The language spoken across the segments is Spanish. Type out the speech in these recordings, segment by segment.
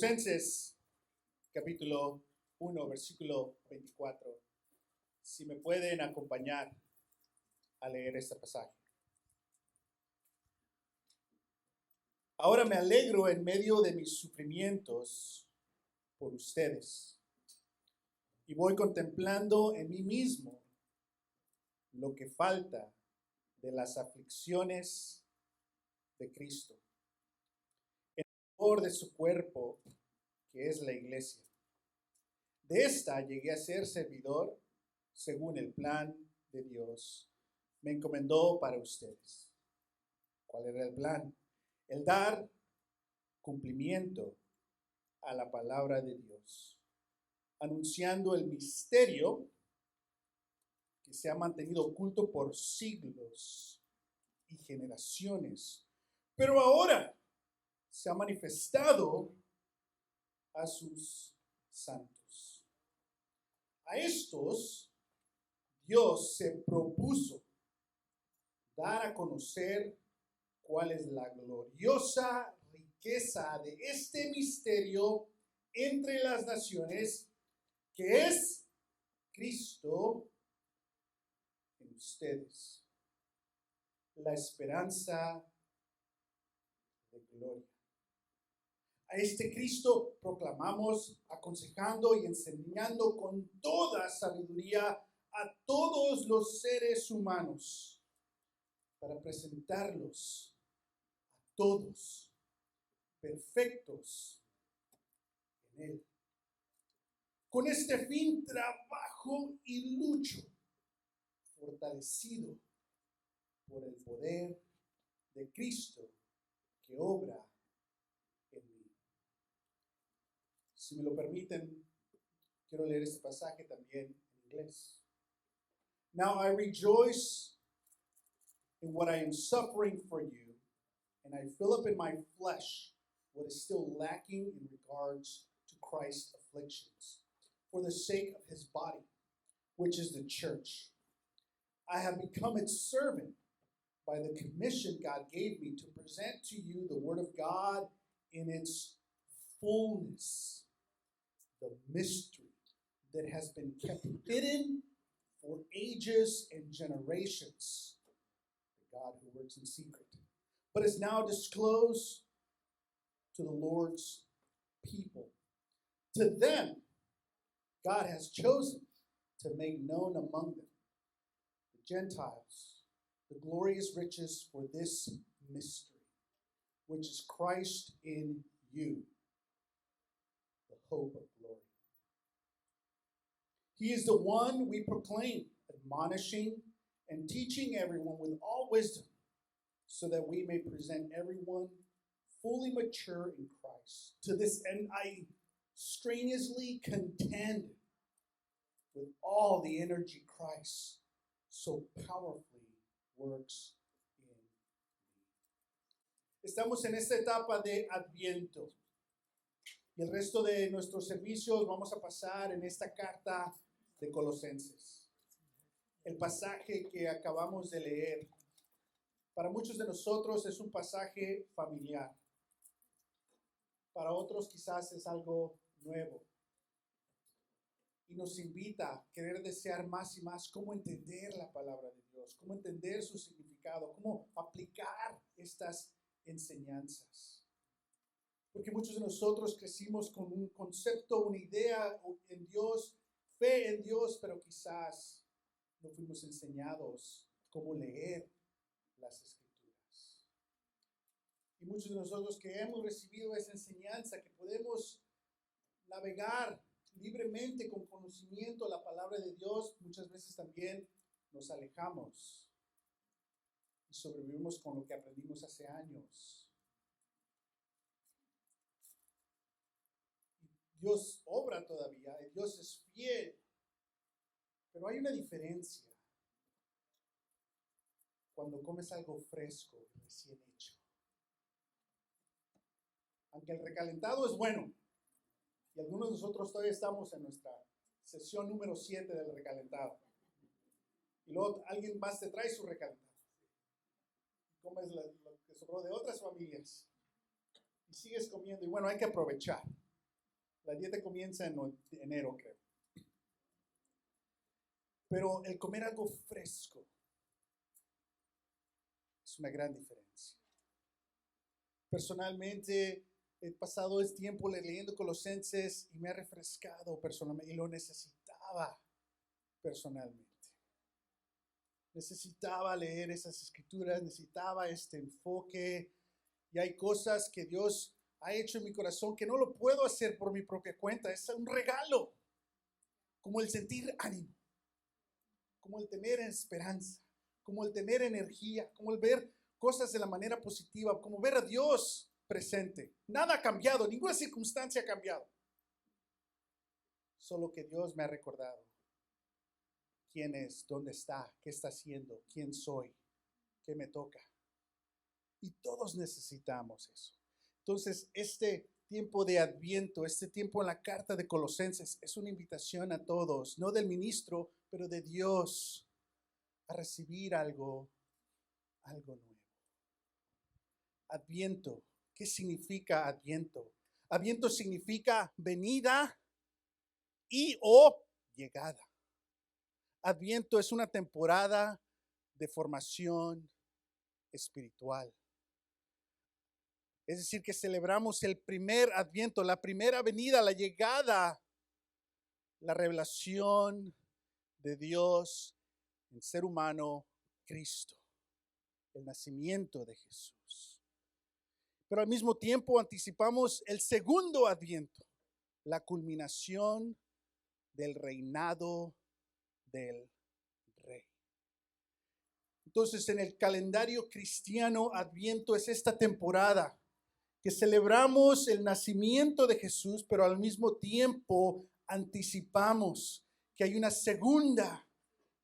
Colosenses, capítulo 1, versículo 24. Si me pueden acompañar a leer este pasaje. Ahora me alegro en medio de mis sufrimientos por ustedes y voy contemplando en mí mismo lo que falta de las aflicciones de Cristo en favor de su cuerpo, que es la iglesia. De esta llegué a ser servidor según el plan de Dios. Me encomendó para ustedes. ¿Cuál era el plan? El dar cumplimiento a la palabra de Dios, anunciando el misterio que se ha mantenido oculto por siglos y generaciones, pero ahora se ha manifestado a sus santos. A estos Dios se propuso dar a conocer cuál es la gloriosa riqueza de este misterio entre las naciones, que es Cristo en ustedes, la esperanza de gloria. A este Cristo proclamamos, aconsejando y enseñando con toda sabiduría a todos los seres humanos, para presentarlos a todos perfectos en Él. Con este fin trabajo y lucho, fortalecido por el poder de Cristo que obra en mí. Si me lo permiten, quiero leer este pasaje también en inglés. Now I rejoice in what I am suffering for you, and I fill up in my flesh what is still lacking in regards to Christ's afflictions, for the sake of his body, which is the church. I have become its servant by the commission God gave me to present to you the word of God in its fullness, the mystery that has been kept hidden for ages and generations, the God who works in secret, but is now disclosed to the Lord's people. To them, God has chosen to make known among them, the Gentiles, the glorious riches for this mystery, which is Christ in you, the hope of glory. He is the one we proclaim, admonishing and teaching everyone with all wisdom, so that we may present everyone fully mature in Christ. To this end, I strenuously contend with all the energy Christ so powerfully works in me. Estamos en esta etapa de Adviento. Y el resto de nuestros servicios vamos a pasar en esta carta de Colosenses. El pasaje que acabamos de leer, para muchos de nosotros es un pasaje familiar. Para otros quizás es algo nuevo. Y nos invita a querer desear más y más cómo entender la palabra de Dios, cómo entender su significado, cómo aplicar estas enseñanzas. Porque muchos de nosotros crecimos con un concepto, una idea en Dios, fe en Dios, pero quizás no fuimos enseñados cómo leer las Escrituras. Y muchos de nosotros que hemos recibido esa enseñanza, que podemos navegar libremente con conocimiento la palabra de Dios, muchas veces también nos alejamos y sobrevivimos con lo que aprendimos hace años. Dios obra todavía, Dios es fiel, pero hay una diferencia cuando comes algo fresco, recién hecho. Aunque el recalentado es bueno, y algunos de nosotros todavía estamos en nuestra sesión número 7 del recalentado, y luego alguien más te trae su recalentado, y comes lo que sobró de otras familias, y sigues comiendo, y bueno, hay que aprovechar. La dieta comienza en enero, creo. Pero el comer algo fresco es una gran diferencia. Personalmente, he pasado el tiempo leyendo Colosenses y me ha refrescado personalmente y lo necesitaba personalmente. Necesitaba leer esas escrituras, necesitaba este enfoque y hay cosas que Dios ha hecho en mi corazón que no lo puedo hacer por mi propia cuenta. Es un regalo, como el sentir ánimo, como el tener esperanza, como el tener energía, como el ver cosas de la manera positiva, como ver a Dios presente. Nada ha cambiado, ninguna circunstancia ha cambiado. Solo que Dios me ha recordado quién es, dónde está, qué está haciendo, quién soy, qué me toca. Y todos necesitamos eso. Entonces, este tiempo de Adviento, este tiempo en la carta de Colosenses, es una invitación a todos, no del ministro, pero de Dios, a recibir algo nuevo. Adviento, ¿qué significa Adviento? Adviento significa venida y o llegada. Adviento es una temporada de formación espiritual. Es decir, que celebramos el primer Adviento, la primera venida, la llegada, la revelación de Dios en ser humano, Cristo, el nacimiento de Jesús. Pero al mismo tiempo anticipamos el segundo Adviento, la culminación del reinado del Rey. Entonces, en el calendario cristiano, Adviento es esta temporada que celebramos el nacimiento de Jesús, pero al mismo tiempo anticipamos que hay una segunda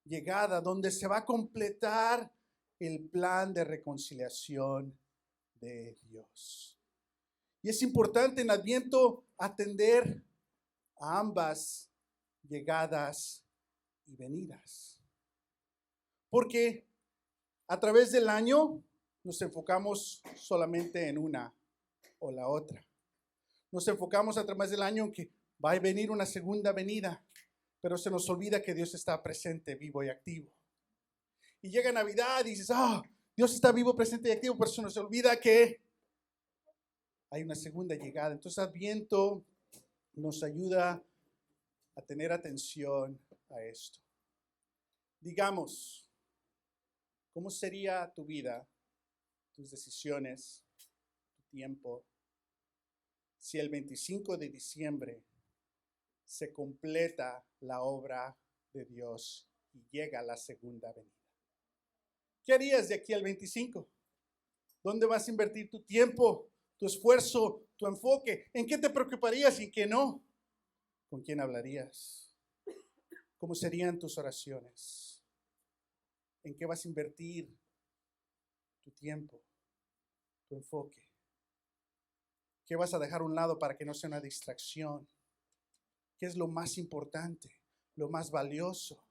llegada donde se va a completar el plan de reconciliación de Dios. Y es importante en Adviento atender a ambas llegadas y venidas. Porque a través del año nos enfocamos solamente en una o la otra. Nos enfocamos a través del año en que va a venir una segunda venida, pero se nos olvida que Dios está presente, vivo y activo. Y llega Navidad y dices, Dios está vivo, presente y activo, pero se nos olvida que hay una segunda llegada. Entonces Adviento nos ayuda a tener atención a esto. Digamos, ¿cómo sería tu vida, tus decisiones, tu tiempo, si el 25 de diciembre se completa la obra de Dios y llega la segunda venida? ¿Qué harías de aquí al 25? ¿Dónde vas a invertir tu tiempo, tu esfuerzo, tu enfoque? ¿En qué te preocuparías y en qué no? ¿Con quién hablarías? ¿Cómo serían tus oraciones? ¿En qué vas a invertir tu tiempo, tu enfoque? ¿Qué vas a dejar a un lado para que no sea una distracción? ¿Qué es lo más importante, lo más valioso?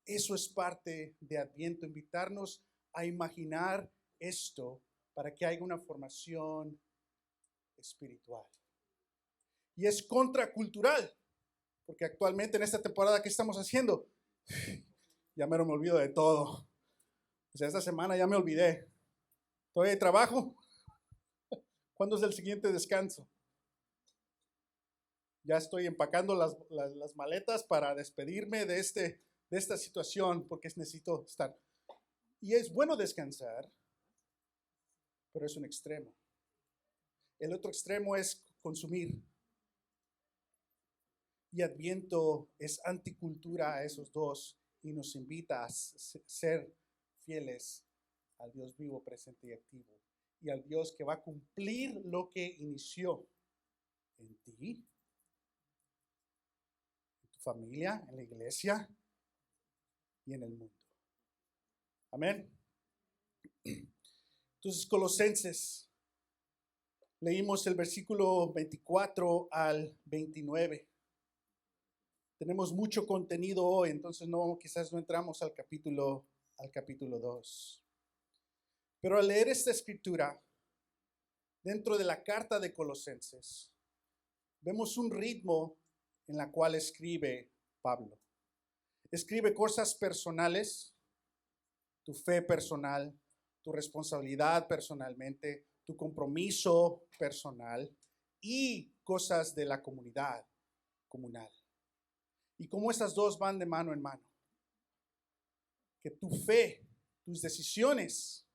Eso es parte de Adviento, invitarnos a imaginar esto para que haya una formación espiritual. Y es contracultural, porque actualmente en esta temporada, ¿qué estamos haciendo? Ya me olvido de todo. O sea, esta semana ya me olvidé. ¿Todavía hay trabajo? ¿Cuándo es el siguiente descanso? Ya estoy empacando las maletas para despedirme de esta situación porque necesito estar. Y es bueno descansar, pero es un extremo. El otro extremo es consumir. Y Adviento es anticultura a esos dos y nos invita a ser fieles al Dios vivo, presente y activo. Y al Dios que va a cumplir lo que inició en ti, en tu familia, en la iglesia y en el mundo. Amén. Entonces, Colosenses, leímos el versículo 24 al 29. Tenemos mucho contenido hoy, entonces quizás no entramos al capítulo 2. Pero al leer esta escritura, dentro de la carta de Colosenses, vemos un ritmo en la cual escribe Pablo. Escribe cosas personales, tu fe personal, tu responsabilidad personalmente, tu compromiso personal y cosas de la comunidad comunal. Y cómo estas dos van de mano en mano. Que tu fe, tus decisiones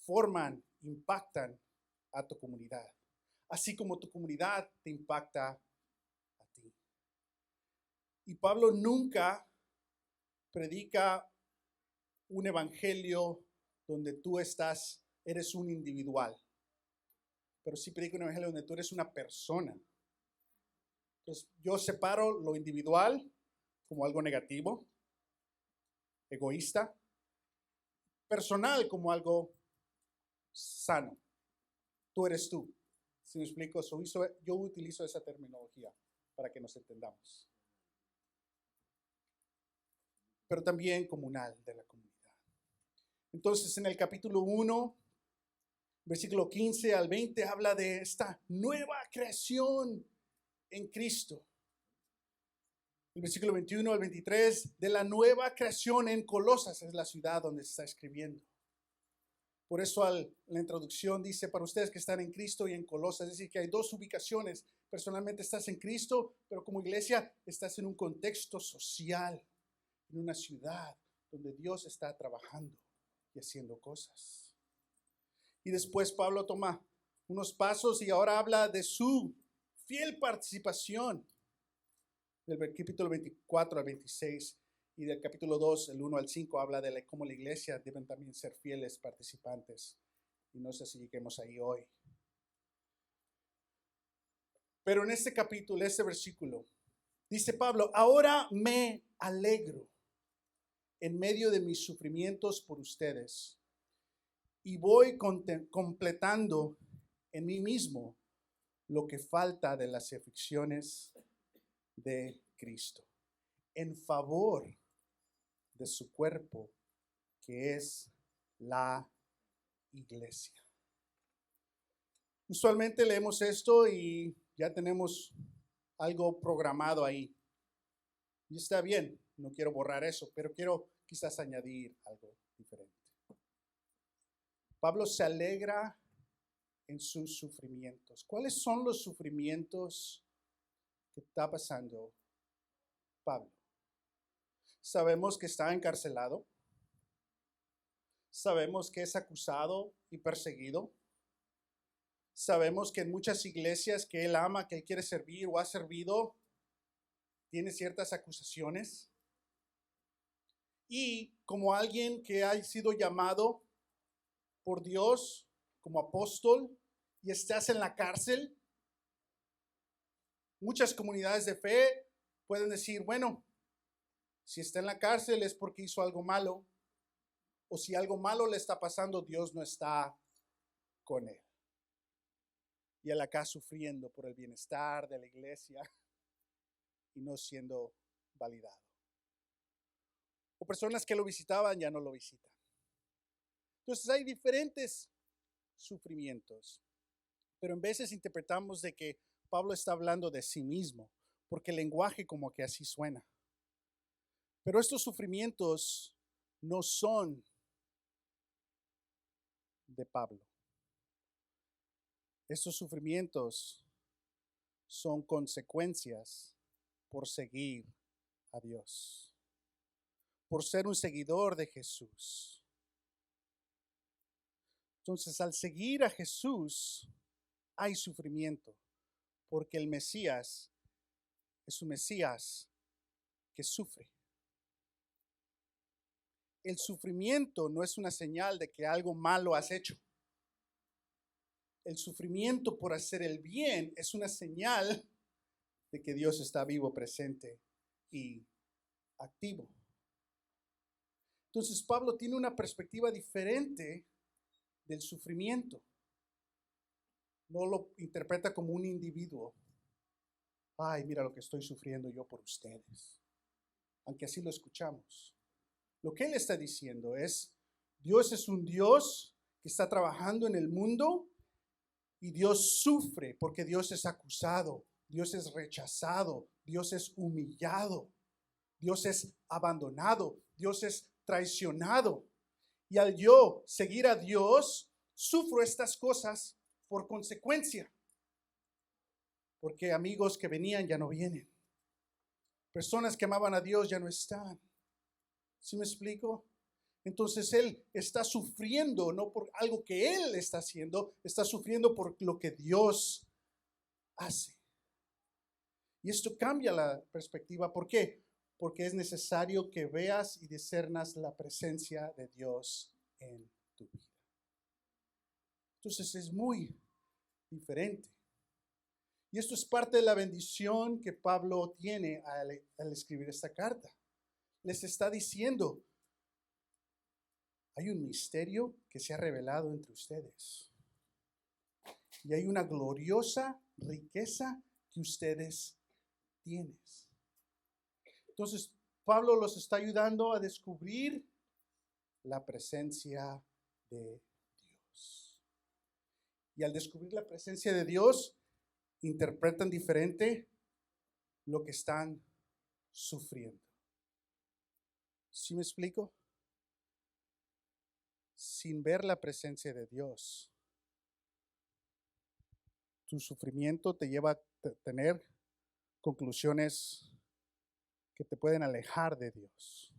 forman, impactan a tu comunidad, así como tu comunidad te impacta a ti. Y Pablo nunca predica un evangelio donde tú eres un individual, pero sí predica un evangelio donde tú eres una persona. Entonces, yo separo lo individual como algo negativo, egoísta, personal como algo sano. Tú eres tú. ¿Sí me explico? Yo utilizo esa terminología para que nos entendamos. Pero también comunal de la comunidad. Entonces, en el capítulo 1, versículo 15 al 20, habla de esta nueva creación en Cristo. El versículo 21 al 23, de la nueva creación en Colosas, es la ciudad donde se está escribiendo. Por eso la introducción dice, para ustedes que están en Cristo y en Colosas, es decir, que hay dos ubicaciones. Personalmente estás en Cristo, pero como iglesia estás en un contexto social, en una ciudad donde Dios está trabajando y haciendo cosas. Y después Pablo toma unos pasos y ahora habla de su fiel participación. Del capítulo 24 al 26 y del capítulo 2, el 1 al 5, habla de cómo la iglesia deben también ser fieles participantes. Y no sé si lleguemos ahí hoy. Pero en este capítulo, este versículo, dice Pablo, ahora me alegro en medio de mis sufrimientos por ustedes y voy completando en mí mismo lo que falta de las aflicciones de Cristo, en favor de su cuerpo, que es la iglesia. Usualmente leemos esto y ya tenemos algo programado ahí. Y está bien, no quiero borrar eso, pero quiero quizás añadir algo diferente. Pablo se alegra en sus sufrimientos. ¿Cuáles son los sufrimientos que está pasando Pablo? Sabemos que está encarcelado. Sabemos que es acusado y perseguido. Sabemos que en muchas iglesias que él ama, que él quiere servir o ha servido, tiene ciertas acusaciones. Y como alguien que ha sido llamado por Dios como apóstol y estás en la cárcel, muchas comunidades de fe pueden decir, bueno, si está en la cárcel es porque hizo algo malo, o si algo malo le está pasando, Dios no está con él. Y él acá sufriendo por el bienestar de la iglesia y no siendo validado. O personas que lo visitaban ya no lo visitan. Entonces hay diferentes sufrimientos, pero en veces interpretamos de que Pablo está hablando de sí mismo, porque el lenguaje como que así suena. Pero estos sufrimientos no son de Pablo. Estos sufrimientos son consecuencias por seguir a Dios, por ser un seguidor de Jesús. Entonces, al seguir a Jesús, hay sufrimiento, porque el Mesías es un Mesías que sufre. El sufrimiento no es una señal de que algo malo has hecho. El sufrimiento por hacer el bien es una señal de que Dios está vivo, presente y activo. Entonces Pablo tiene una perspectiva diferente del sufrimiento. No lo interpreta como un individuo. Ay, mira lo que estoy sufriendo yo por ustedes. Aunque así lo escuchamos. Lo que él está diciendo es, Dios es un Dios que está trabajando en el mundo Y Dios sufre porque Dios es acusado, Dios es rechazado, Dios es humillado, Dios es abandonado, Dios es traicionado. Y al yo seguir a Dios, sufro estas cosas por consecuencia. Porque amigos que venían ya no vienen. Personas que amaban a Dios ya no están. ¿Sí me explico? Entonces Él está sufriendo, no por algo que Él está haciendo, está sufriendo por lo que Dios hace. Y esto cambia la perspectiva. ¿Por qué? Porque es necesario que veas y discernas la presencia de Dios en tu vida. Entonces es muy diferente. Y esto es parte de la bendición que Pablo tiene al escribir esta carta. Les está diciendo, hay un misterio que se ha revelado entre ustedes. Y hay una gloriosa riqueza que ustedes tienen. Entonces, Pablo los está ayudando a descubrir la presencia de Dios. Y al descubrir la presencia de Dios, interpretan diferente lo que están sufriendo. ¿Sí me explico? Sin ver la presencia de Dios, tu sufrimiento te lleva a tener conclusiones que te pueden alejar de Dios.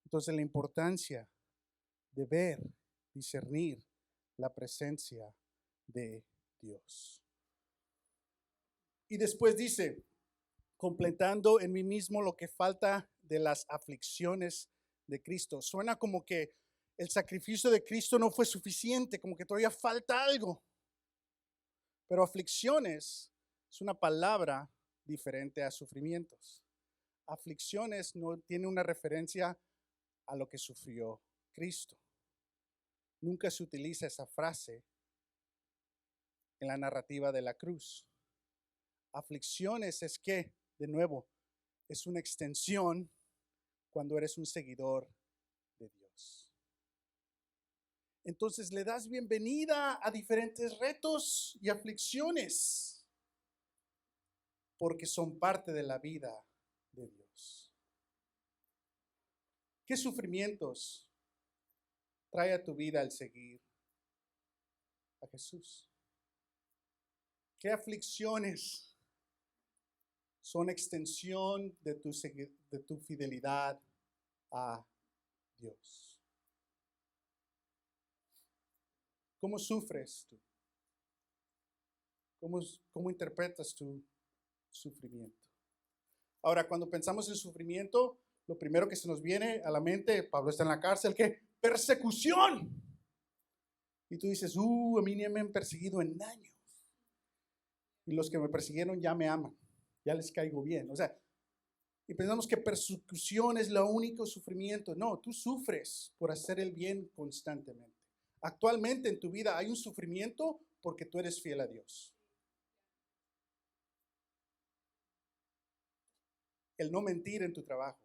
Entonces la importancia de ver, discernir la presencia de Dios. Y después dice, completando en mí mismo lo que falta de las aflicciones de Cristo. Suena como que el sacrificio de Cristo no fue suficiente, como que todavía falta algo. Pero aflicciones es una palabra diferente a sufrimientos. Aflicciones no tiene una referencia a lo que sufrió Cristo. Nunca se utiliza esa frase en la narrativa de la cruz. Aflicciones es que, de nuevo, es una extensión cuando eres un seguidor de Dios. Entonces le das bienvenida a diferentes retos y aflicciones porque son parte de la vida de Dios. ¿Qué sufrimientos trae a tu vida al seguir a Jesús? ¿Qué aflicciones son extensión de tu fidelidad a Dios? ¿Cómo sufres tú? ¿Cómo interpretas tu sufrimiento? Ahora, cuando pensamos en sufrimiento, lo primero que se nos viene a la mente, Pablo está en la cárcel, ¿qué? Persecución. Y tú dices, a mí ni me han perseguido en años. Y los que me persiguieron ya me aman, ya les caigo bien. O sea, y pensamos que persecución es lo único sufrimiento. No, tú sufres por hacer el bien constantemente. Actualmente en tu vida hay un sufrimiento porque tú eres fiel a Dios. El no mentir en tu trabajo.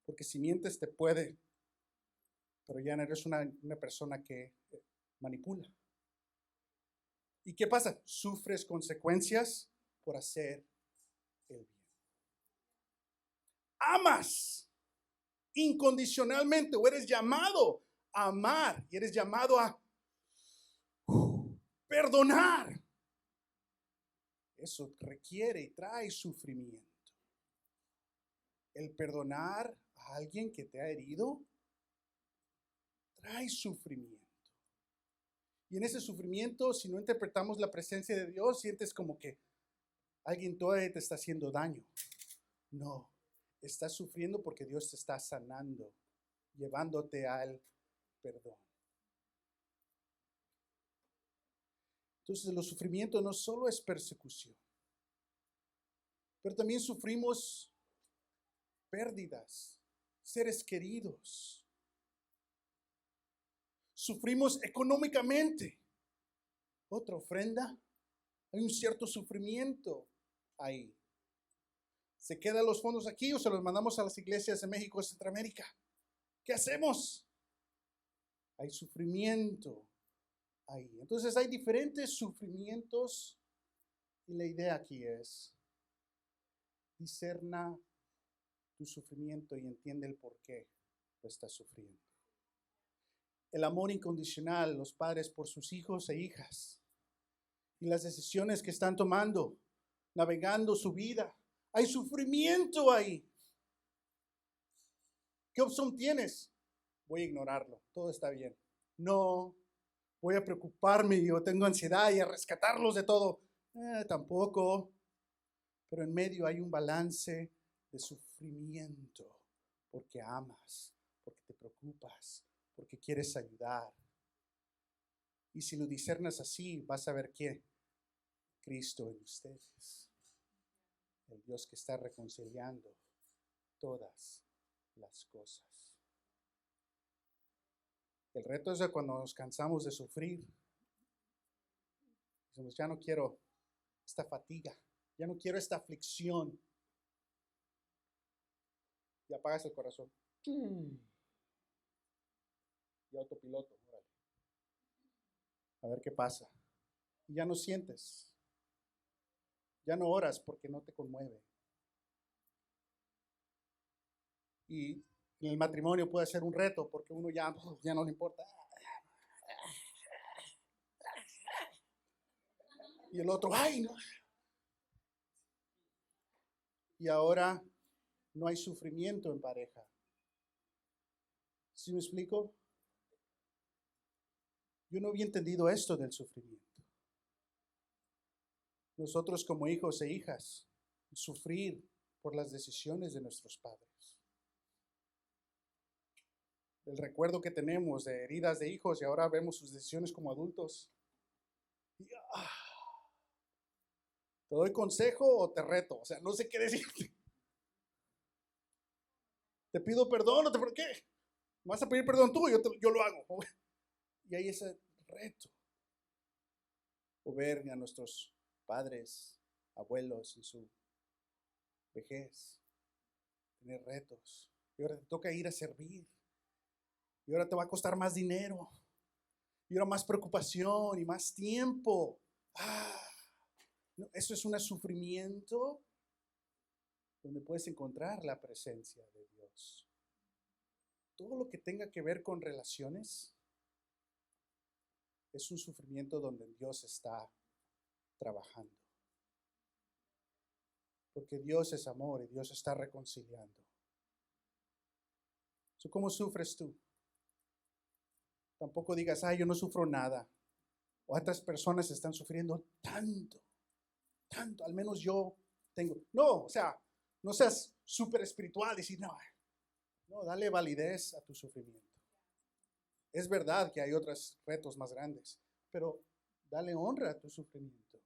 Porque si mientes te puede, pero ya no eres una persona que manipula. ¿Y qué pasa? Sufres consecuencias por hacer el bien. Amas incondicionalmente o eres llamado a amar y eres llamado a perdonar. Eso requiere y trae sufrimiento. El perdonar a alguien que te ha herido trae sufrimiento. Y en ese sufrimiento, si no interpretamos la presencia de Dios, sientes como que alguien todavía te está haciendo daño. No, estás sufriendo porque Dios te está sanando, llevándote al perdón. Entonces, los sufrimientos no solo es persecución, pero también sufrimos pérdidas, seres queridos. Sufrimos económicamente. Otra ofrenda, hay un cierto sufrimiento ahí. ¿Se quedan los fondos aquí o se los mandamos a las iglesias de México y Centroamérica? ¿Qué hacemos? Hay sufrimiento ahí. Entonces hay diferentes sufrimientos y la idea aquí es discerna tu sufrimiento y entiende el por qué lo estás sufriendo. El amor incondicional, los padres por sus hijos e hijas y las decisiones que están tomando, navegando su vida. Hay sufrimiento ahí. ¿Qué opción tienes? Voy a ignorarlo, todo está bien. No, voy a preocuparme, yo tengo ansiedad y a rescatarlos de todo. Tampoco. Pero en medio hay un balance de sufrimiento porque amas, porque te preocupas, porque quieres ayudar. Y si lo discernas así, vas a ver que Cristo en ustedes, el Dios que está reconciliando todas las cosas. El reto es de cuando nos cansamos de sufrir. Decimos, ya no quiero esta fatiga, ya no quiero esta aflicción. Y apagas el corazón. Y autopiloto, órale. A ver qué pasa. Y ya no sientes. Ya no oras porque no te conmueve. Y en el matrimonio puede ser un reto porque uno ya no le importa. Y el otro, ay, no. Y ahora no hay sufrimiento en pareja. ¿Sí me explico? Yo no había entendido esto del sufrimiento. Nosotros como hijos e hijas, sufrir por las decisiones de nuestros padres. El recuerdo que tenemos de heridas de hijos y ahora vemos sus decisiones como adultos. Y, ¿te doy consejo o te reto? O sea, no sé qué decirte. ¿Te pido perdón o por qué? ¿Me vas a pedir perdón tú? Yo lo hago. Y hay ese reto. O ver a nuestros padres, abuelos en su vejez, tener retos. Y ahora te toca ir a servir. Y ahora te va a costar más dinero. Y ahora más preocupación y más tiempo. No, eso es un sufrimiento donde puedes encontrar la presencia de Dios. Todo lo que tenga que ver con relaciones es un sufrimiento donde Dios está trabajando. Porque Dios es amor y Dios está reconciliando. ¿Cómo sufres tú? Tampoco digas, yo no sufro nada. O otras personas están sufriendo tanto, al menos yo tengo. No, o sea, no seas súper espiritual y decir, no, dale validez a tu sufrimiento. Es verdad que hay otros retos más grandes, pero dale honra a tu sufrimiento.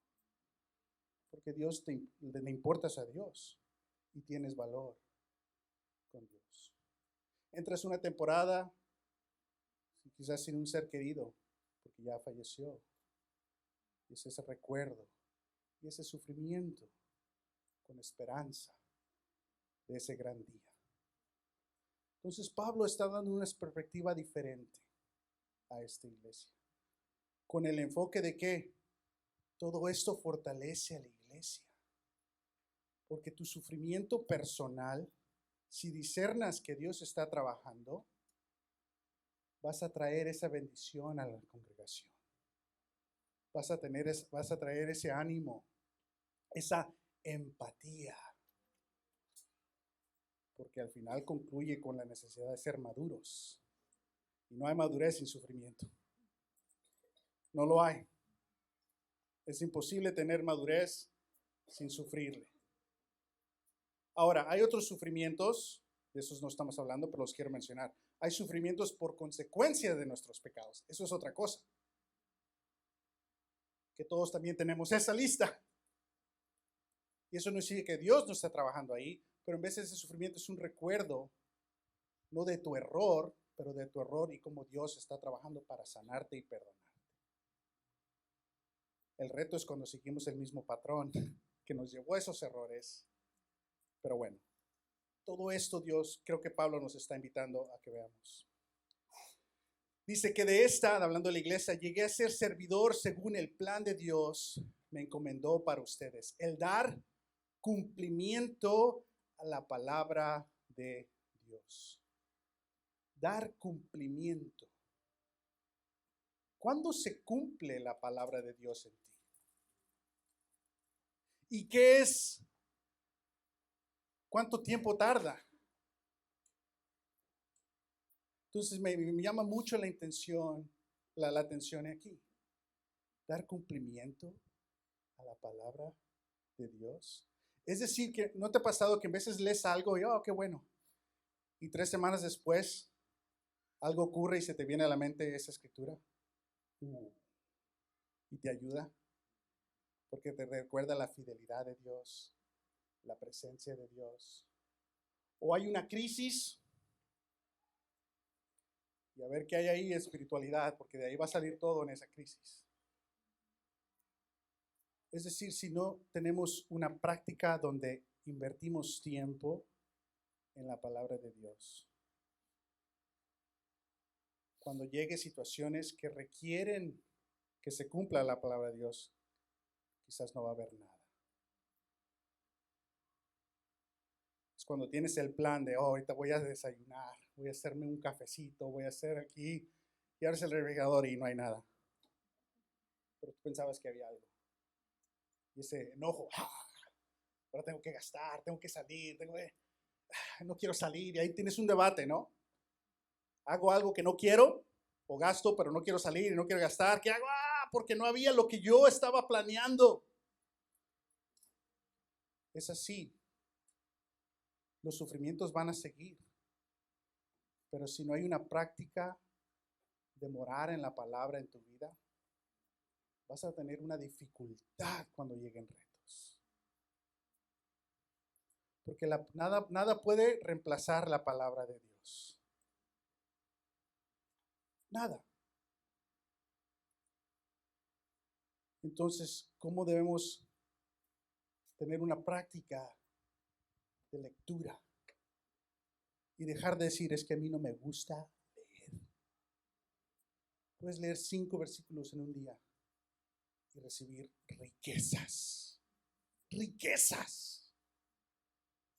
Porque le importas a Dios y tienes valor con Dios. Entras una temporada, quizás sin un ser querido, porque ya falleció. Y es ese recuerdo y ese sufrimiento con esperanza de ese gran día. Entonces Pablo está dando una perspectiva diferente a esta iglesia, con el enfoque de que todo esto fortalece a la iglesia, porque tu sufrimiento personal, si discernas que Dios está trabajando, vas a traer esa bendición a la congregación, vas a traer ese ánimo, esa empatía, porque al final concluye con la necesidad de ser maduros. Y no hay madurez sin sufrimiento. No lo hay. Es imposible tener madurez sin sufrirle. Ahora, hay otros sufrimientos, de esos no estamos hablando, pero los quiero mencionar. Hay sufrimientos por consecuencia de nuestros pecados. Eso es otra cosa. Que todos también tenemos esa lista. Y eso no significa que Dios no está trabajando ahí, pero en vez de ese sufrimiento es un recuerdo, no de tu error, pero de tu error y cómo Dios está trabajando para sanarte y perdonarte. El reto es cuando seguimos el mismo patrón que nos llevó a esos errores. Pero bueno, todo esto Dios, creo que Pablo nos está invitando a que veamos. Dice que de esta, hablando de la iglesia, llegué a ser servidor según el plan de Dios me encomendó para ustedes. El dar cumplimiento a la palabra de Dios. Dar cumplimiento. ¿Cuándo se cumple la palabra de Dios en ti? ¿Y qué es? ¿Cuánto tiempo tarda? Entonces me llama mucho la atención aquí. Dar cumplimiento a la palabra de Dios. Es decir, que ¿no te ha pasado que en veces lees algo y, oh, qué bueno, y 3 semanas después algo ocurre y se te viene a la mente esa escritura? Y te ayuda, porque te recuerda la fidelidad de Dios, la presencia de Dios. O hay una crisis, y a ver qué hay ahí, espiritualidad, porque de ahí va a salir todo en esa crisis. Es decir, si no tenemos una práctica donde invertimos tiempo en la palabra de Dios, cuando llegue situaciones que requieren que se cumpla la palabra de Dios, quizás no va a haber nada. Es cuando tienes el plan de, oh, ahorita voy a desayunar, voy a hacerme un cafecito, voy a hacer aquí, y abres el refrigerador y no hay nada. Pero tú pensabas que había algo. Y ese enojo, ahora tengo que gastar, tengo que salir, no quiero salir. Y ahí tienes un debate, ¿no? ¿Hago algo que no quiero? ¿O gasto pero no quiero salir y no quiero gastar? ¿Qué hago? Porque no había lo que yo estaba planeando. Es así. Los sufrimientos van a seguir. Pero si no hay una práctica de morar en la palabra en tu vida, vas a tener una dificultad cuando lleguen retos. Porque nada puede reemplazar la palabra de Dios. Nada. Entonces, ¿cómo debemos tener una práctica de lectura? Y dejar de decir, es que a mí no me gusta leer. Puedes leer 5 versículos en un día y recibir riquezas. Riquezas.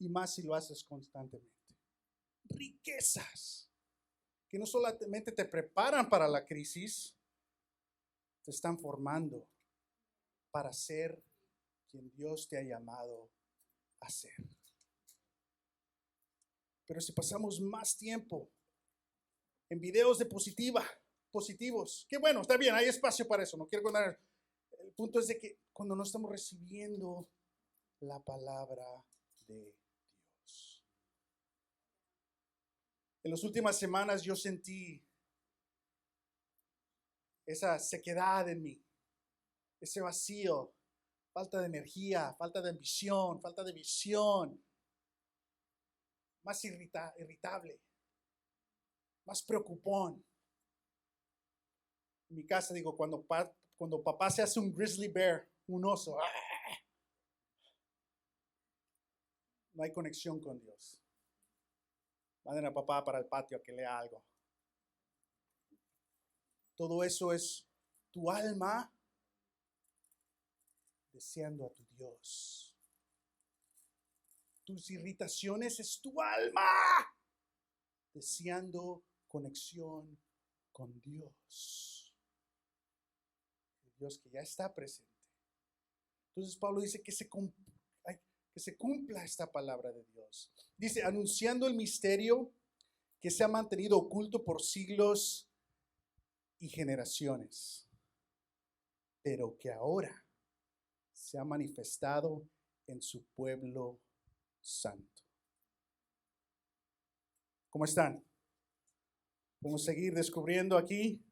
Y más si lo haces constantemente. Riquezas. Que no solamente te preparan para la crisis, te están formando para ser quien Dios te ha llamado a ser. Pero si pasamos más tiempo en videos de positivos, qué bueno, está bien, hay espacio para eso, no quiero contar. El punto es de que cuando no estamos recibiendo la palabra de Dios. En las últimas semanas yo sentí esa sequedad en mí, ese vacío, falta de energía, falta de ambición, falta de visión, más irritable, más preocupón. En mi casa digo, cuando papá se hace un grizzly bear, un oso, no hay conexión con Dios. Manden a papá para el patio a que lea algo. Todo eso es tu alma deseando a tu Dios. Tus irritaciones es tu alma deseando conexión con Dios. El Dios que ya está presente. Entonces Pablo dice que se cumpla esta palabra de Dios. Dice, anunciando el misterio que se ha mantenido oculto por siglos y generaciones, pero que ahora se ha manifestado en su pueblo santo. ¿Cómo están? Vamos a seguir descubriendo aquí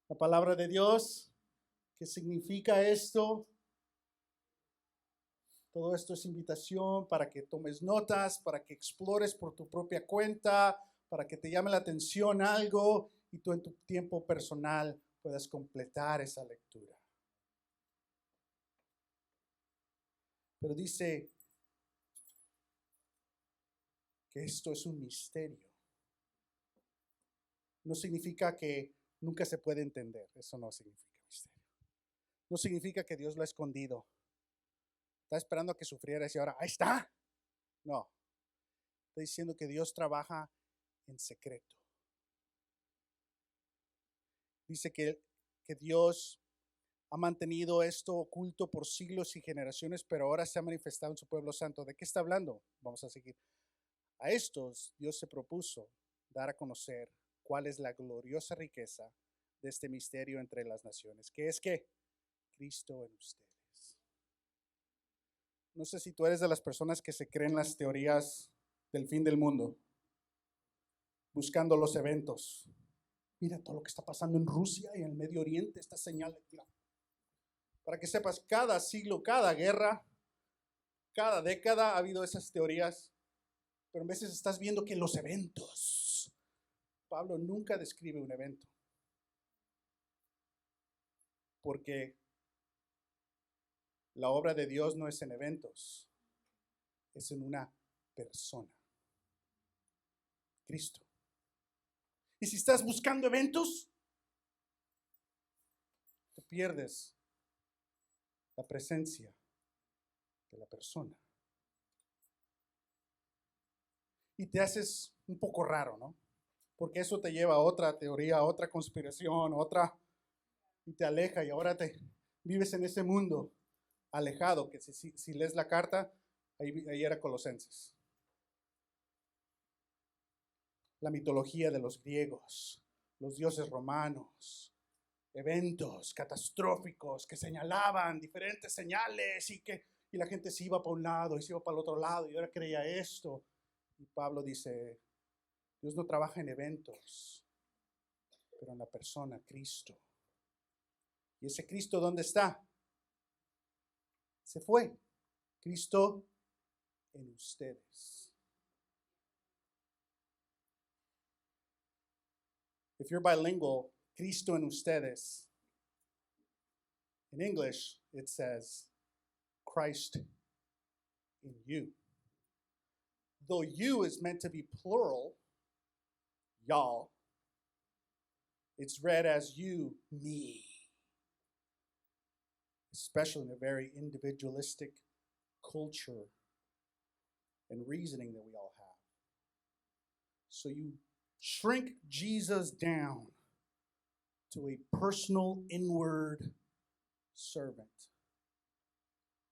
la palabra de Dios. ¿Qué significa esto? Todo esto es invitación para que tomes notas, para que explores por tu propia cuenta, para que te llame la atención algo y tú en tu tiempo personal puedas completar esa lectura. Pero dice que esto es un misterio. no significa que nunca se puede entender. Eso no significa misterio. No significa que Dios lo ha escondido. Está esperando a que sufriera y ahora, ahí está. No. Está diciendo que Dios trabaja en secreto. Dice que Dios ha mantenido esto oculto por siglos y generaciones, pero ahora se ha manifestado en su pueblo santo. ¿De qué está hablando? Vamos a seguir. A estos Dios se propuso dar a conocer cuál es la gloriosa riqueza de este misterio entre las naciones, que es que Cristo en ustedes. No sé si tú eres de las personas que se creen las teorías del fin del mundo, buscando los eventos. Mira todo lo que está pasando en Rusia y en el Medio Oriente, esta señal. Mira. Para que sepas, cada siglo, cada guerra, cada década ha habido esas teorías, pero a veces estás viendo que los eventos, Pablo nunca describe un evento, porque la obra de Dios no es en eventos, es en una persona, Cristo. Y si estás buscando eventos, te pierdes la presencia de la persona. Y te haces un poco raro, ¿no? Porque eso te lleva a otra teoría, a otra conspiración, y te aleja y ahora te vives en ese mundo alejado, que si lees la carta, ahí era Colosenses. La mitología de los griegos, los dioses romanos, eventos catastróficos que señalaban diferentes señales y la gente se iba para un lado y se iba para el otro lado y ahora creía esto. Y Pablo dice, Dios no trabaja en eventos, pero en la persona, Cristo. ¿Y ese Cristo dónde está? Se fue. Cristo en ustedes. If you're bilingual, Cristo en ustedes. In English, it says Christ in you. Though you is meant to be plural, y'all, it's read as you, me. Especially in a very individualistic culture and reasoning that we all have. So you shrink Jesus down to a personal, inward servant.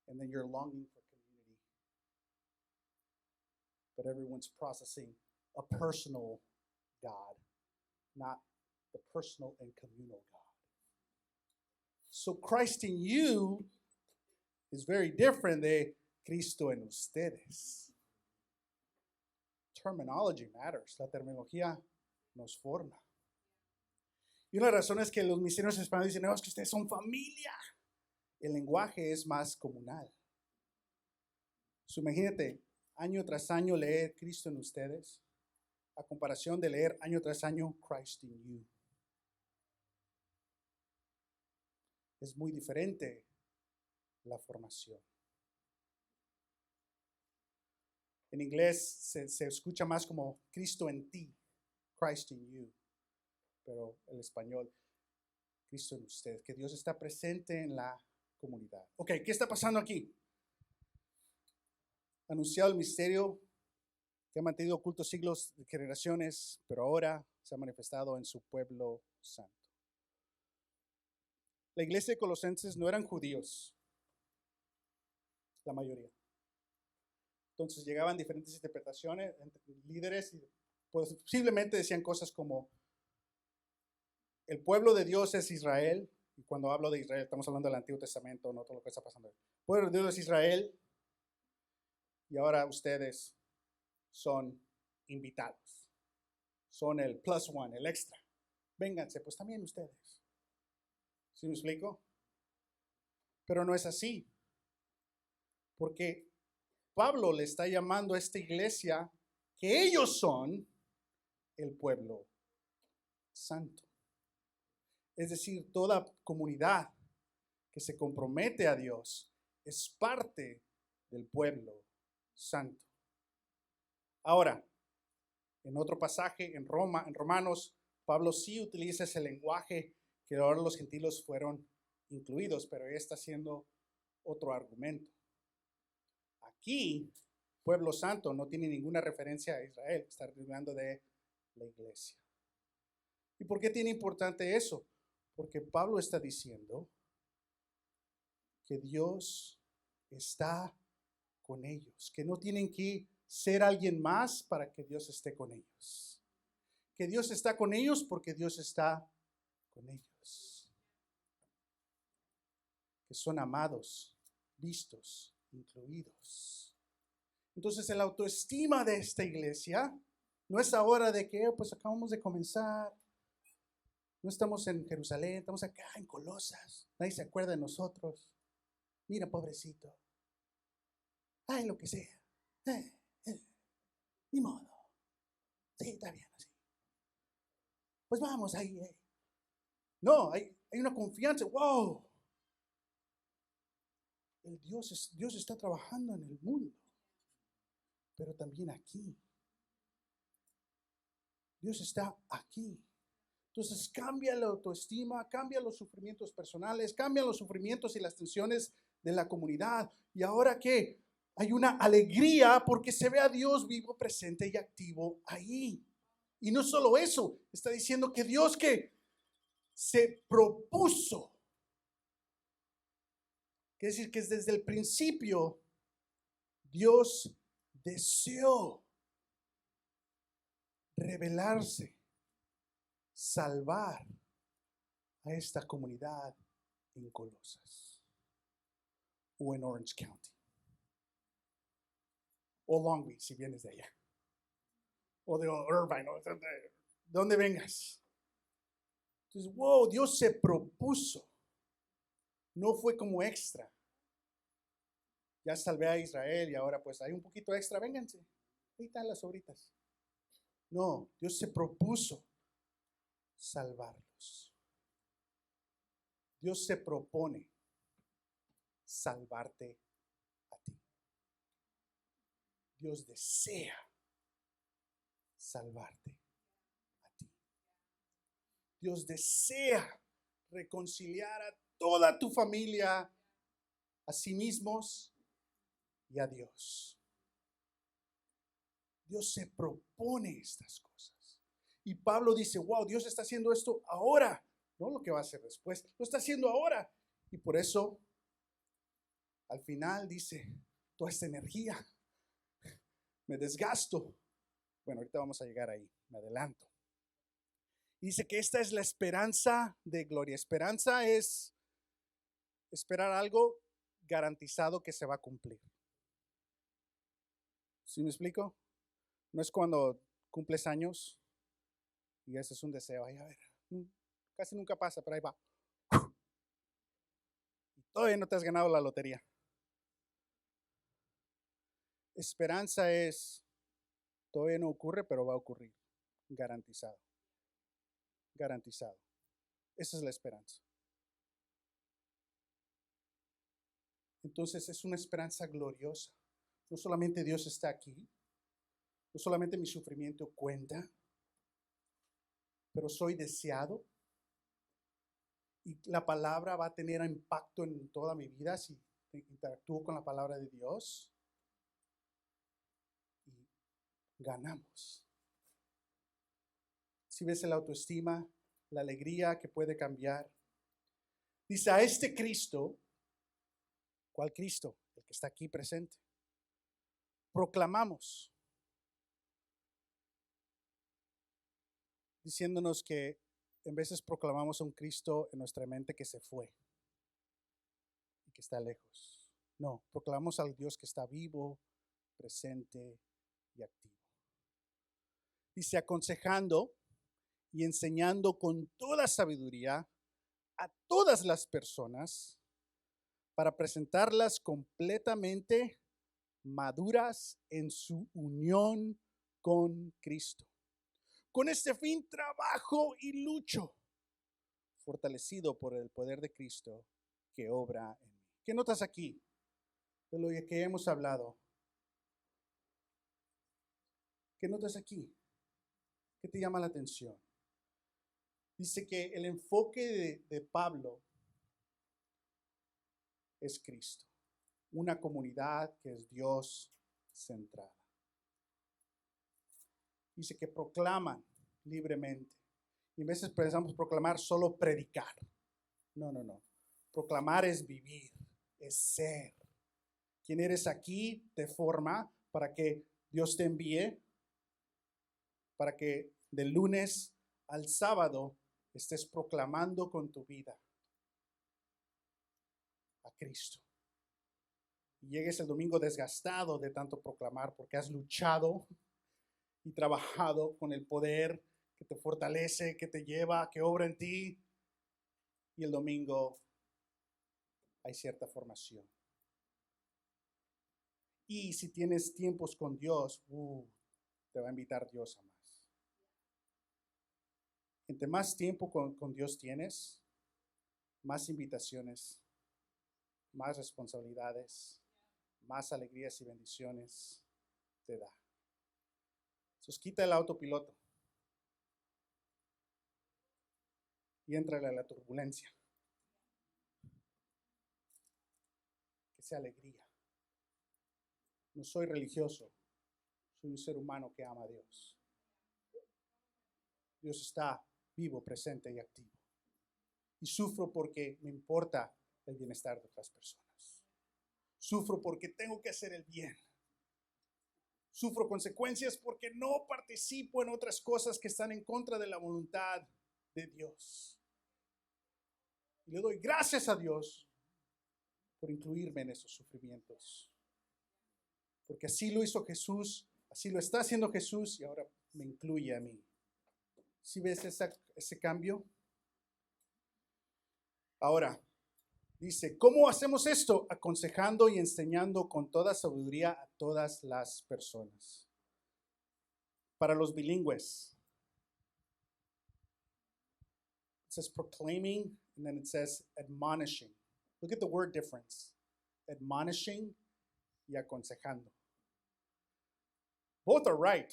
And then you're longing for community. But everyone's processing a personal God, not the personal and communal God. So Christ in you is very different de Cristo en ustedes. Terminology matters. La terminología nos forma. Y una razón es que los misioneros españoles dicen, no, es que ustedes son familia. El lenguaje es más comunal. So, imagínate, año tras año leer Cristo en ustedes, a comparación de leer año tras año Christ in you. Es muy diferente la formación. En inglés se escucha más como Cristo en ti, Christ in you, pero el español, Cristo en usted, que Dios está presente en la comunidad. Ok, ¿qué está pasando aquí? Anunciado el misterio que ha mantenido oculto siglos de generaciones, pero ahora se ha manifestado en su pueblo santo. La iglesia de Colosenses no eran judíos, la mayoría. Entonces llegaban diferentes interpretaciones, líderes, y posiblemente decían cosas como, el pueblo de Dios es Israel, y cuando hablo de Israel estamos hablando del Antiguo Testamento, no todo lo que está pasando. El pueblo de Dios es Israel, y ahora ustedes son invitados, son el plus one, el extra. Vénganse, pues también ustedes. ¿Sí me explico? Pero no es así, porque Pablo le está llamando a esta iglesia que ellos son el pueblo santo. Es decir, toda comunidad que se compromete a Dios es parte del pueblo santo. Ahora, en otro pasaje en Romanos, Pablo sí utiliza ese lenguaje que ahora los gentiles fueron incluidos, pero él está haciendo otro argumento. Aquí, pueblo santo no tiene ninguna referencia a Israel, está hablando de la iglesia. ¿Y por qué tiene importante eso? Porque Pablo está diciendo que Dios está con ellos, que no tienen que ser alguien más para que Dios esté con ellos. Que Dios está con ellos porque Dios está con ellos. Que son amados, vistos, incluidos. Entonces el autoestima de esta iglesia no es ahora de que pues acabamos de comenzar, no estamos en Jerusalén, estamos acá en Colosas, nadie se acuerda de nosotros. Mira, pobrecito. Ay, lo que sea. Ni modo. Sí, está bien así. Pues vamos ahí. No, hay una confianza. Wow. Dios está trabajando en el mundo, pero también aquí. Dios está aquí. Entonces cambia la autoestima, cambia los sufrimientos personales, cambian los sufrimientos y las tensiones de la comunidad. ¿Y ahora qué? Hay una alegría porque se ve a Dios vivo, presente y activo ahí. Y no solo eso, está diciendo que Dios que se propuso, quiere decir que desde el principio Dios deseó revelarse, salvar a esta comunidad en Colosas o en Orange County o Long Beach si vienes de allá o de Irvine o de donde vengas. Entonces, wow, Dios se propuso, no fue como extra. Ya salvé a Israel y ahora pues hay un poquito extra, vénganse, ahí están las sobritas. No, Dios se propuso salvarlos. Dios se propone salvarte a ti. Dios desea salvarte a ti. Dios desea reconciliar a toda tu familia, a sí mismos y a Dios. Dios se propone estas cosas. Y Pablo dice, wow, Dios está haciendo esto ahora, no lo que va a hacer después, lo está haciendo ahora. Y por eso, al final dice, toda esta energía, me desgasto. Bueno, ahorita vamos a llegar ahí, me adelanto. Dice que esta es la esperanza de gloria. Esperanza es esperar algo garantizado que se va a cumplir. ¿Sí me explico? No es cuando cumples años y ese es un deseo. Ay, a ver, casi nunca pasa, pero ahí va. Y todavía no te has ganado la lotería. Esperanza es, todavía no ocurre, pero va a ocurrir. Garantizado. Garantizado. Esa es la esperanza. Entonces es una esperanza gloriosa. No solamente Dios está aquí, no solamente mi sufrimiento cuenta, pero soy deseado y la palabra va a tener impacto en toda mi vida si interactúo con la palabra de Dios y ganamos. Si ves la autoestima, la alegría que puede cambiar. Dice, a este Cristo, ¿cuál Cristo? El que está aquí presente. Proclamamos, diciéndonos que en veces proclamamos a un Cristo en nuestra mente que se fue y que está lejos. No, proclamamos al Dios que está vivo, presente y activo. Dice, aconsejando y enseñando con toda sabiduría a todas las personas para presentarlas completamente maduras en su unión con Cristo. Con este fin trabajo y lucho, fortalecido por el poder de Cristo que obra en mí. ¿Qué notas aquí de lo que hemos hablado? ¿Qué notas aquí? ¿Qué te llama la atención? Dice que el enfoque de Pablo es Cristo, una comunidad que es Dios centrada. Dice que proclaman libremente. Y a veces pensamos proclamar solo predicar. No, no, no. Proclamar es vivir, es ser. Quien eres aquí te forma para que Dios te envíe, para que del lunes al sábado estés proclamando con tu vida a Cristo. Y llegues el domingo desgastado de tanto proclamar porque has luchado y trabajado con el poder que te fortalece, que te lleva, que obra en ti. Y el domingo hay cierta formación. Y si tienes tiempos con Dios, te va a invitar Dios a más. Entre más tiempo con Dios tienes, más invitaciones, más responsabilidades, más alegrías y bendiciones te da. Entonces quita el autopiloto y entra a la turbulencia. Que sea alegría. No soy religioso, soy un ser humano que ama a Dios. Dios está vivo, presente y activo. Y sufro porque me importa el bienestar de otras personas. Sufro porque tengo que hacer el bien. Sufro consecuencias porque no participo en otras cosas que están en contra de la voluntad de Dios. Y le doy gracias a Dios por incluirme en esos sufrimientos. Porque así lo hizo Jesús, así lo está haciendo Jesús y ahora me incluye a mí. ¿Sí ves ese cambio? Ahora, dice, ¿cómo hacemos esto? Aconsejando y enseñando con toda sabiduría a todas las personas. Para los bilingües, it says proclaiming, and then it says admonishing. Look at the word difference. Admonishing y aconsejando. Both are right,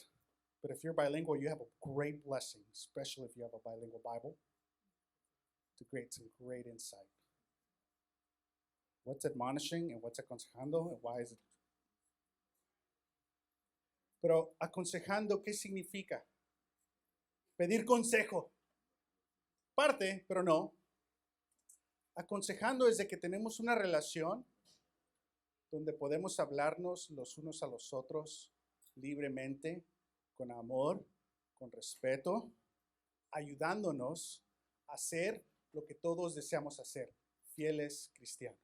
but if you're bilingual, you have a great blessing, especially if you have a bilingual Bible, to create some great insight. What's admonishing and what's aconsejando, and why is it? Pero aconsejando, ¿qué significa? Pedir consejo. Parte, pero no. Aconsejando es de que tenemos una relación donde podemos hablarnos los unos a los otros libremente, con amor, con respeto, ayudándonos a hacer lo que todos deseamos hacer, fieles cristianos.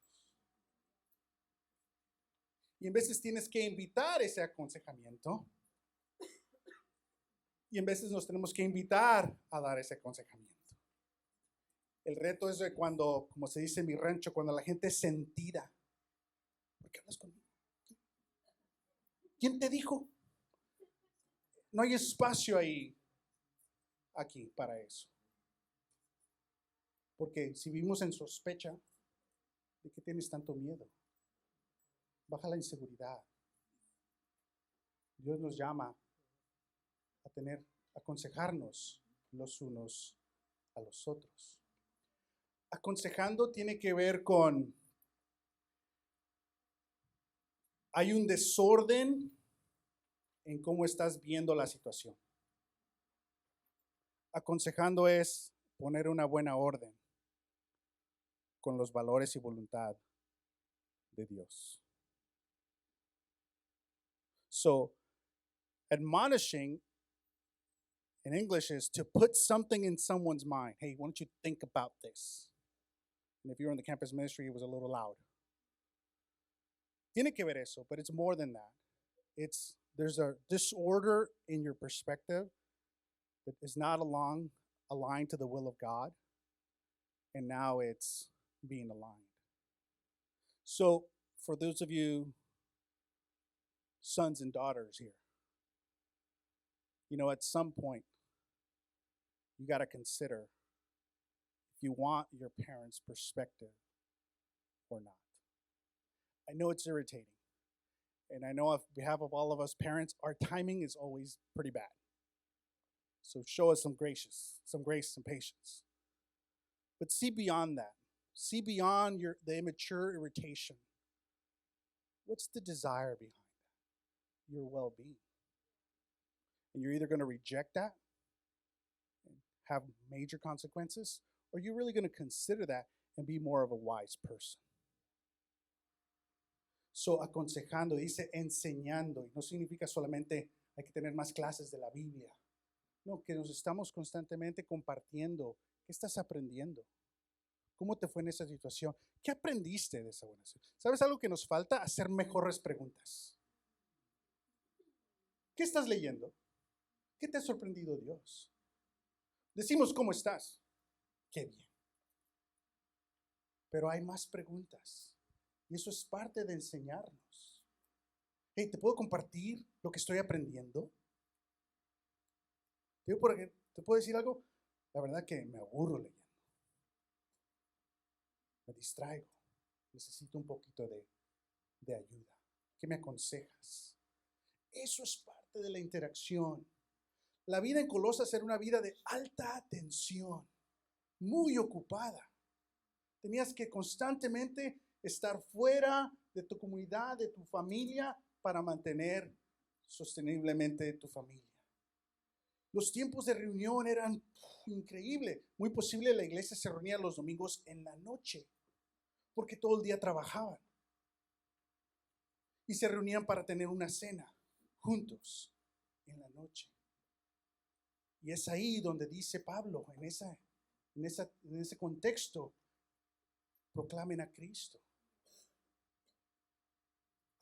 Y en veces tienes que invitar ese aconsejamiento. Y en veces nos tenemos que invitar a dar ese aconsejamiento. El reto es de cuando, como se dice en mi rancho, cuando la gente es sentida. ¿Por qué hablas conmigo? ¿Quién te dijo? No hay espacio aquí para eso. Porque si vivimos en sospecha, ¿de qué tienes tanto miedo? Baja la inseguridad. Dios nos llama a aconsejarnos los unos a los otros. Aconsejando tiene que ver con, hay un desorden en cómo estás viendo la situación. Aconsejando es poner una buena orden con los valores y voluntad de Dios. So, admonishing in English is to put something in someone's mind. Hey, why don't you think about this? And if you're in the campus ministry, it was a little loud. Tiene que ver eso, but it's more than that. There's a disorder in your perspective that is not aligned to the will of God, and now it's being aligned. So, for those of you sons and daughters here, at some point, you got to consider if you want your parents' perspective or not. I know it's irritating. And I know on behalf of all of us parents, our timing is always pretty bad. So show us some grace, some patience. But see beyond that. See beyond the immature irritation. What's the desire behind that? Your well-being. And you're either going to reject that and have major consequences, or you're really going to consider that and be more of a wise person. So, aconsejando, dice enseñando, y no significa solamente hay que tener más clases de la Biblia. No, que nos estamos constantemente compartiendo. ¿Qué estás aprendiendo? ¿Cómo te fue en esa situación? ¿Qué aprendiste de esa buena situación? ¿Sabes algo que nos falta? Hacer mejores preguntas. ¿Qué estás leyendo? ¿Qué te ha sorprendido Dios? Decimos, ¿cómo estás? Qué bien. Pero hay más preguntas. Y eso es parte de enseñarnos. Hey, ¿te puedo compartir lo que estoy aprendiendo? ¿Te puedo decir algo? La verdad que me aburro leyendo. Me distraigo. Necesito un poquito de ayuda. ¿Qué me aconsejas? Eso es parte de la interacción. La vida en Colosas era una vida de alta atención, muy ocupada. Tenías que constantemente estar fuera de tu comunidad, de tu familia, para mantener sosteniblemente tu familia. Los tiempos de reunión eran increíbles. Muy posible la iglesia se reunía los domingos en la noche, porque todo el día trabajaban. Y se reunían para tener una cena juntos en la noche. Y es ahí donde dice Pablo, en ese contexto, proclamen a Cristo.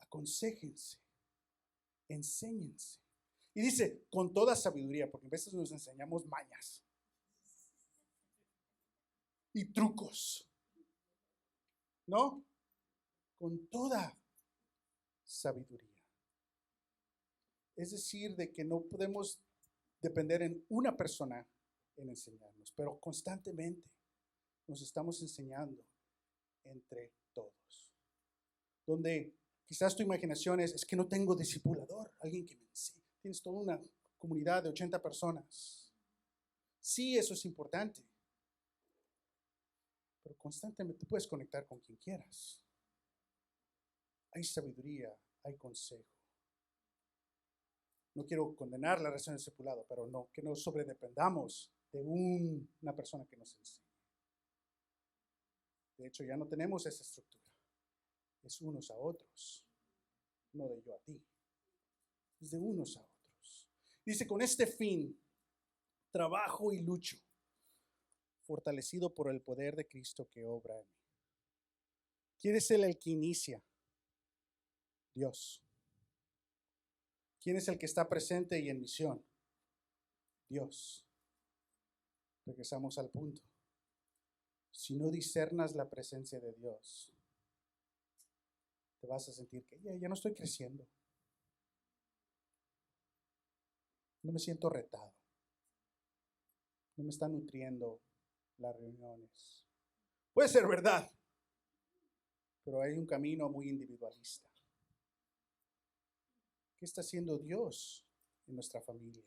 Aconséjense, enséñense. Y dice, con toda sabiduría, porque a veces nos enseñamos mañas y trucos, ¿no? Con toda sabiduría. Es decir, de que no podemos depender en una persona en enseñarnos, pero constantemente nos estamos enseñando entre todos. Donde quizás tu imaginación es que no tengo discipulador, alguien que me enseñe. Tienes toda una comunidad de 80 personas. Sí, eso es importante. Pero constantemente puedes conectar con quien quieras. Hay sabiduría, hay consejo. No quiero condenar la relación de discipulado, pero no, que no sobredependamos de una persona que nos enseñe. De hecho, ya no tenemos esa estructura. Es unos a otros, no de yo a ti. Es de unos a otros. Dice, con este fin, trabajo y lucho, fortalecido por el poder de Cristo que obra en mí. ¿Quién es el que inicia? Dios. ¿Quién es el que está presente y en misión? Dios. Regresamos al punto. Si no discernas la presencia de Dios, te vas a sentir que ya no estoy creciendo. No me siento retado. No me están nutriendo las reuniones. Puede ser verdad, pero hay un camino muy individualista. ¿Qué está haciendo Dios en nuestra familia,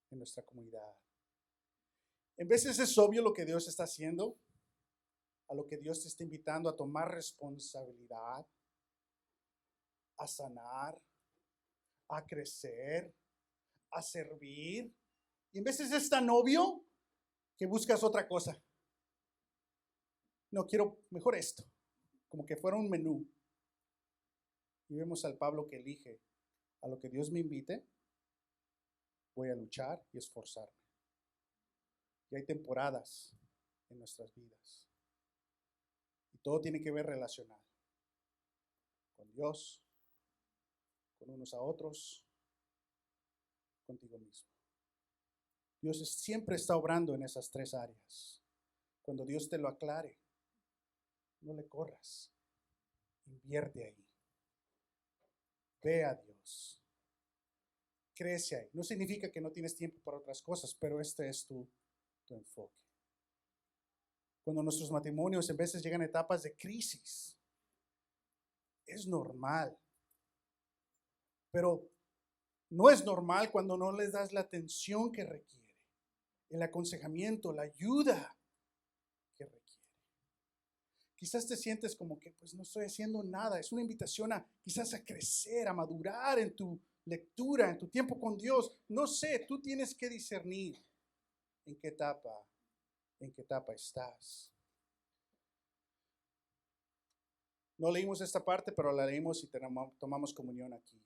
en nuestra comunidad? En veces es obvio lo que Dios está haciendo, a lo que Dios te está invitando a tomar responsabilidad, a sanar, a crecer, a servir. Y en veces es tan obvio que buscas otra cosa. No, quiero mejor esto, como que fuera un menú. Y vemos al Pablo que elige, a lo que Dios me invite, voy a luchar y esforzarme. Y hay temporadas en nuestras vidas. Y todo tiene que ver relacional. Con Dios, con unos a otros, contigo mismo. Dios siempre está obrando en esas tres áreas. Cuando Dios te lo aclare, no le corras. Invierte ahí. Ve a Dios. Crece ahí. No significa que no tienes tiempo para otras cosas, pero este es tu enfoque. Cuando nuestros matrimonios en veces llegan a etapas de crisis, es normal. Pero No es normal cuando no les das la atención que requiere, el aconsejamiento, la ayuda que requiere. Quizás te sientes como que pues no estoy haciendo nada. Es una invitación a quizás a crecer, a madurar en tu lectura, en tu tiempo con Dios. No sé, tú tienes que discernir en qué etapa estás. No leímos esta parte, pero la leímos y tomamos comunión aquí.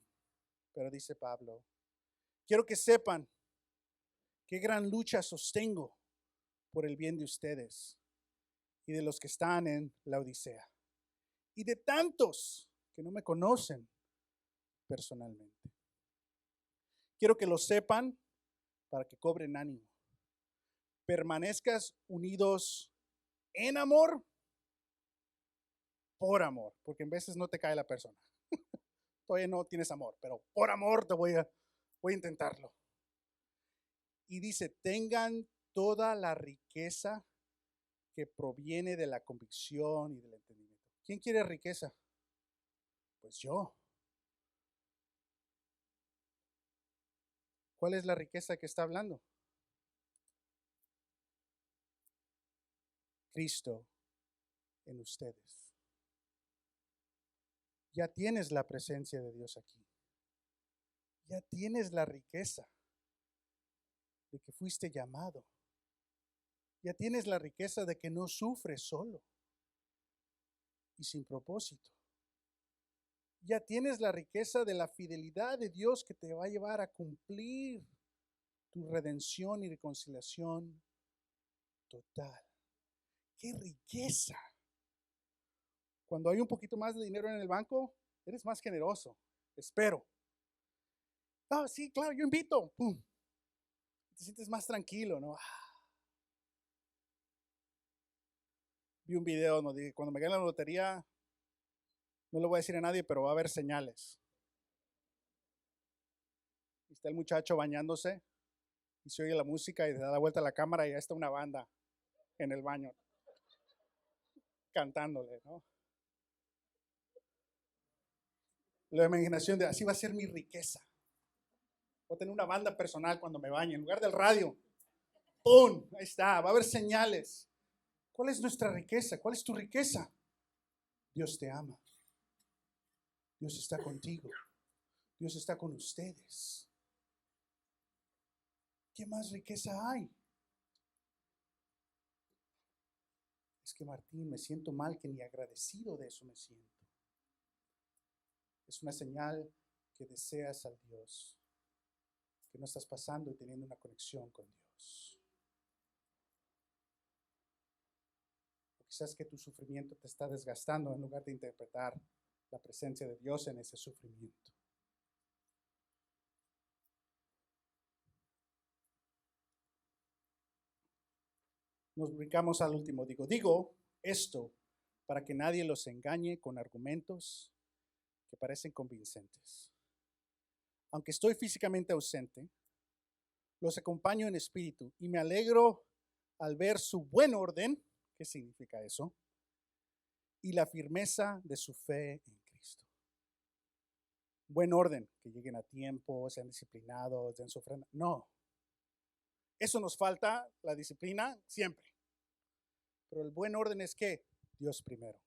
Pero dice Pablo, quiero que sepan qué gran lucha sostengo por el bien de ustedes y de los que están en la Odisea y de tantos que no me conocen personalmente. Quiero que lo sepan para que cobren ánimo. Permanezcas unidos en amor, por amor, porque en veces no te cae la persona. Todavía no tienes amor, pero por amor voy a intentarlo. Y dice, tengan toda la riqueza que proviene de la convicción y del entendimiento. ¿Quién quiere riqueza? Pues yo. ¿Cuál es la riqueza que está hablando? Cristo en ustedes. Ya tienes la presencia de Dios aquí. Ya tienes la riqueza de que fuiste llamado. Ya tienes la riqueza de que no sufres solo y sin propósito. Ya tienes la riqueza de la fidelidad de Dios que te va a llevar a cumplir tu redención y reconciliación total. ¡Qué riqueza! Cuando hay un poquito más de dinero en el banco, eres más generoso. Espero. Ah, sí, claro, yo invito. ¡Pum! Te sientes más tranquilo, ¿no? Vi un video donde cuando me gane la lotería, no le voy a decir a nadie, pero va a haber señales. Y está el muchacho bañándose y se oye la música y se da la vuelta a la cámara y ya está una banda en el baño cantándole, ¿no? La imaginación de así va a ser mi riqueza. Voy a tener una banda personal cuando me bañe, en lugar del radio. ¡Pum! Ahí está, va a haber señales. ¿Cuál es nuestra riqueza? ¿Cuál es tu riqueza? Dios te ama. Dios está contigo. Dios está con ustedes. ¿Qué más riqueza hay? Es que Martín, me siento mal, que ni agradecido de eso me siento. Es una señal que deseas al Dios, que no estás pasando y teniendo una conexión con Dios. O quizás que tu sufrimiento te está desgastando en lugar de interpretar la presencia de Dios en ese sufrimiento. Nos brincamos al último. Digo esto para que nadie los engañe con argumentos que parecen convincentes. Aunque estoy físicamente ausente, los acompaño en espíritu y me alegro al ver su buen orden. ¿Qué significa eso? Y la firmeza de su fe en Cristo. Buen orden, que lleguen a tiempo, sean disciplinados, den su ofrenda. No. Eso nos falta, la disciplina, siempre. Pero el buen orden es que Dios primero.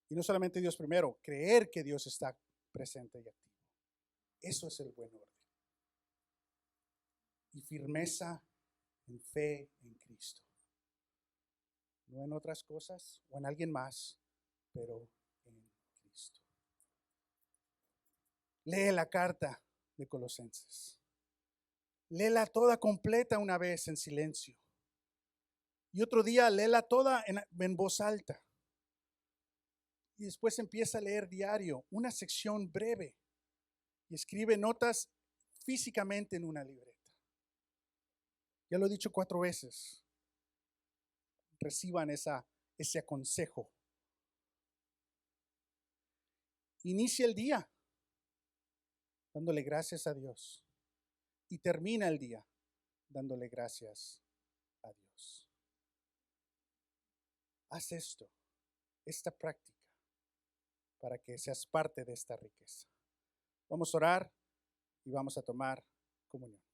Y no solamente Dios primero, creer que Dios está presente y activo. Eso es el buen orden. Y firmeza en fe en Cristo. No en otras cosas o en alguien más, pero en Cristo. Lee la carta de Colosenses. Léela toda completa una vez en silencio. Y otro día léela toda en voz alta. Y después empieza a leer diario una sección breve y escribe notas físicamente en una libreta. Ya lo he dicho 4 veces. Reciban ese aconsejo. Inicia el día dándole gracias a Dios y termina el día dándole gracias a Dios. Haz esta práctica, para que seas parte de esta riqueza. Vamos a orar y vamos a tomar comunión.